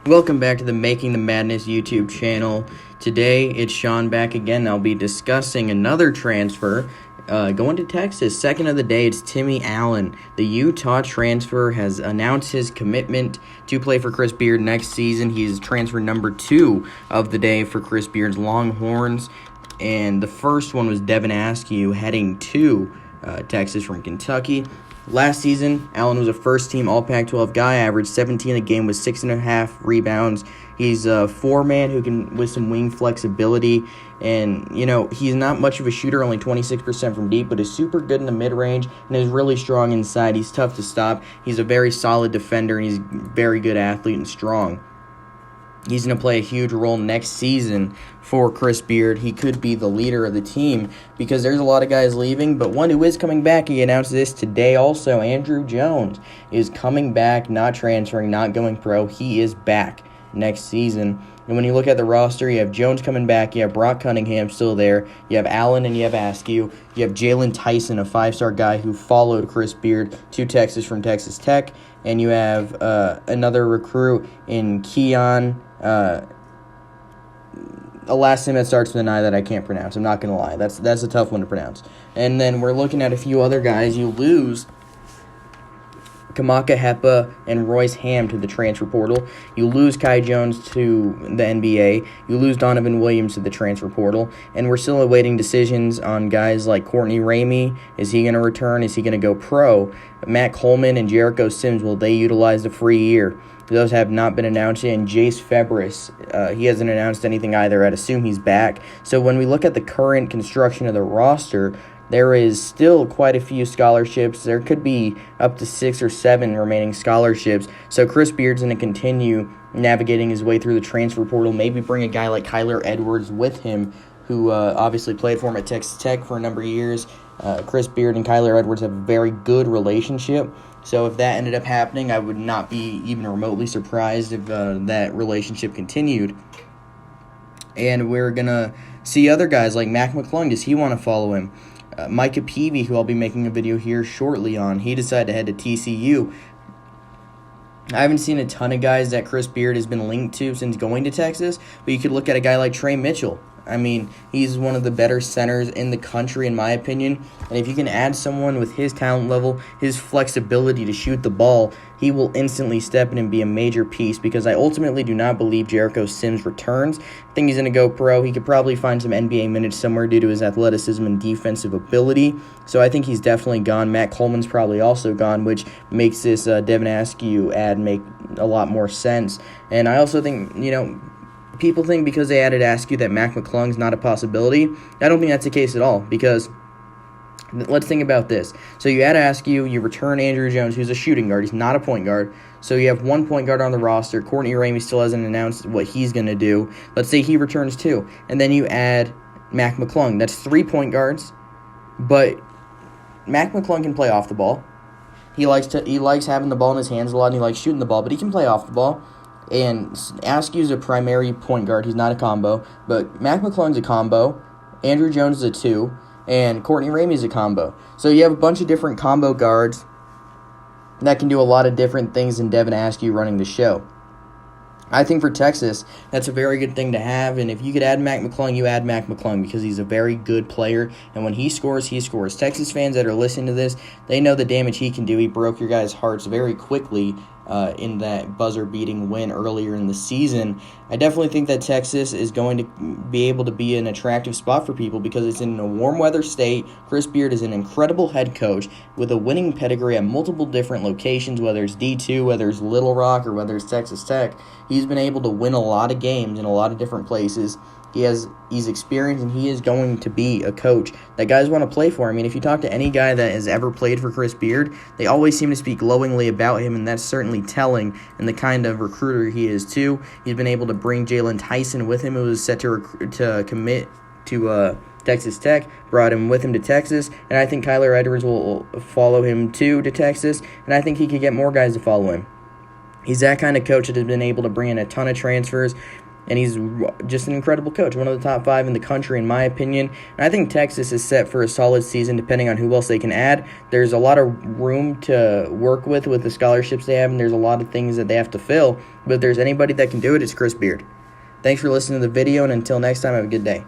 Welcome back to the Making the Madness YouTube channel. Today, it's Sean back again. I'll be discussing another transfer going to Texas. Second of the day, it's Timmy Allen. The Utah transfer has announced his commitment to play for Chris Beard next season. He's transfer number 2 of the day for Chris Beard's Longhorns. And the first one was Devin Askew heading to Texas from Kentucky. Last season, Allen was a first-team All-Pac-12 guy, averaged 17 a game with 6.5 rebounds. He's a four-man who can, with some wing flexibility, and, he's not much of a shooter, only 26% from deep, but is super good in the mid-range and is really strong inside. He's tough to stop. He's a very solid defender, and he's a very good athlete and strong. He's going to play a huge role next season for Chris Beard. He could be the leader of the team because there's a lot of guys leaving, but one who is coming back, he announced this today also, Andrew Jones is coming back, not transferring, not going pro. He is back next season. And when you look at the roster, you have Jones coming back, you have Brock Cunningham still there, you have Allen and you have Askew, you have Jalen Tyson, a 5-star guy who followed Chris Beard to Texas from Texas Tech, and you have another recruit in Keon, a last name that starts with an I that I can't pronounce. I'm not going to lie. That's a tough one to pronounce. And then we're looking at a few other guys. You lose Kamaka Hepa and Royce Ham to the transfer portal. You lose Kai Jones to the NBA. You lose Donovan Williams to the transfer portal. And we're still awaiting decisions on guys like Courtney Ramey. Is he going to return? Is he going to go pro? Matt Coleman and Jericho Sims, will they utilize the free year? Those have not been announced yet. And Jace Febris, he hasn't announced anything either. I'd assume he's back. So when we look at the current construction of the roster, there is still quite a few scholarships. There could be up to 6 or 7 remaining scholarships. So Chris Beard's going to continue navigating his way through the transfer portal. Maybe bring a guy like Kyler Edwards with him, who obviously played for him at Texas Tech for a number of years. Chris Beard and Kyler Edwards have a very good relationship. So if that ended up happening, I would not be even remotely surprised if that relationship continued. And we're going to see other guys like Mac McClung. Does he want to follow him? Micah Peavy, who I'll be making a video here shortly on, he decided to head to TCU. I haven't seen a ton of guys that Chris Beard has been linked to since going to Texas, but you could look at a guy like Trey Mitchell. I mean, he's one of the better centers in the country, in my opinion. And if you can add someone with his talent level, his flexibility to shoot the ball, he will instantly step in and be a major piece, because I ultimately do not believe Jericho Sims returns. I think he's going to go pro. He could probably find some NBA minutes somewhere due to his athleticism and defensive ability. So I think he's definitely gone. Matt Coleman's probably also gone, which makes this Devin Askew ad make a lot more sense. And I also think, people think because they added Askew that Mac McClung's not a possibility. I don't think that's the case at all, because let's think about this. So you add Askew, you return Andrew Jones, who's a shooting guard. He's not a point guard. So you have one point guard on the roster. Courtney Ramey still hasn't announced what he's going to do. Let's say he returns too. And then you add Mac McClung. That's 3 point guards. But Mac McClung can play off the ball. He likes having the ball in his hands a lot, and he likes shooting the ball, but he can play off the ball. And Askew's a primary point guard. He's not a combo. But Mac McClung's a combo. Andrew Jones is a 2. And Courtney Ramey's a combo. So you have a bunch of different combo guards that can do a lot of different things than Devin Askew running the show. I think for Texas, that's a very good thing to have. And if you could add Mac McClung, you add Mac McClung, because he's a very good player. And when he scores, he scores. Texas fans that are listening to this, they know the damage he can do. He broke your guys' hearts very quickly in that buzzer-beating win earlier in the season. I definitely think that Texas is going to be able to be an attractive spot for people because it's in a warm weather state. Chris Beard is an incredible head coach with a winning pedigree at multiple different locations, whether it's D2, whether it's Little Rock, or whether it's Texas Tech. He's been able to win a lot of games in a lot of different places. He's experienced, and he is going to be a coach that guys want to play for. I mean, if you talk to any guy that has ever played for Chris Beard, they always seem to speak glowingly about him, and that's certainly telling in the kind of recruiter he is too. He's been able to bring Jalen Tyson with him, who was set to commit to Texas Tech, brought him with him to Texas, and I think Kyler Edwards will follow him too to Texas, and I think he could get more guys to follow him. He's that kind of coach that has been able to bring in a ton of transfers. and he's just an incredible coach, one of the top 5 in the country in my opinion. And I think Texas is set for a solid season depending on who else they can add. There's a lot of room to work with the scholarships they have, and there's a lot of things that they have to fill. But if there's anybody that can do it, it's Chris Beard. Thanks for listening to the video, and until next time, have a good day.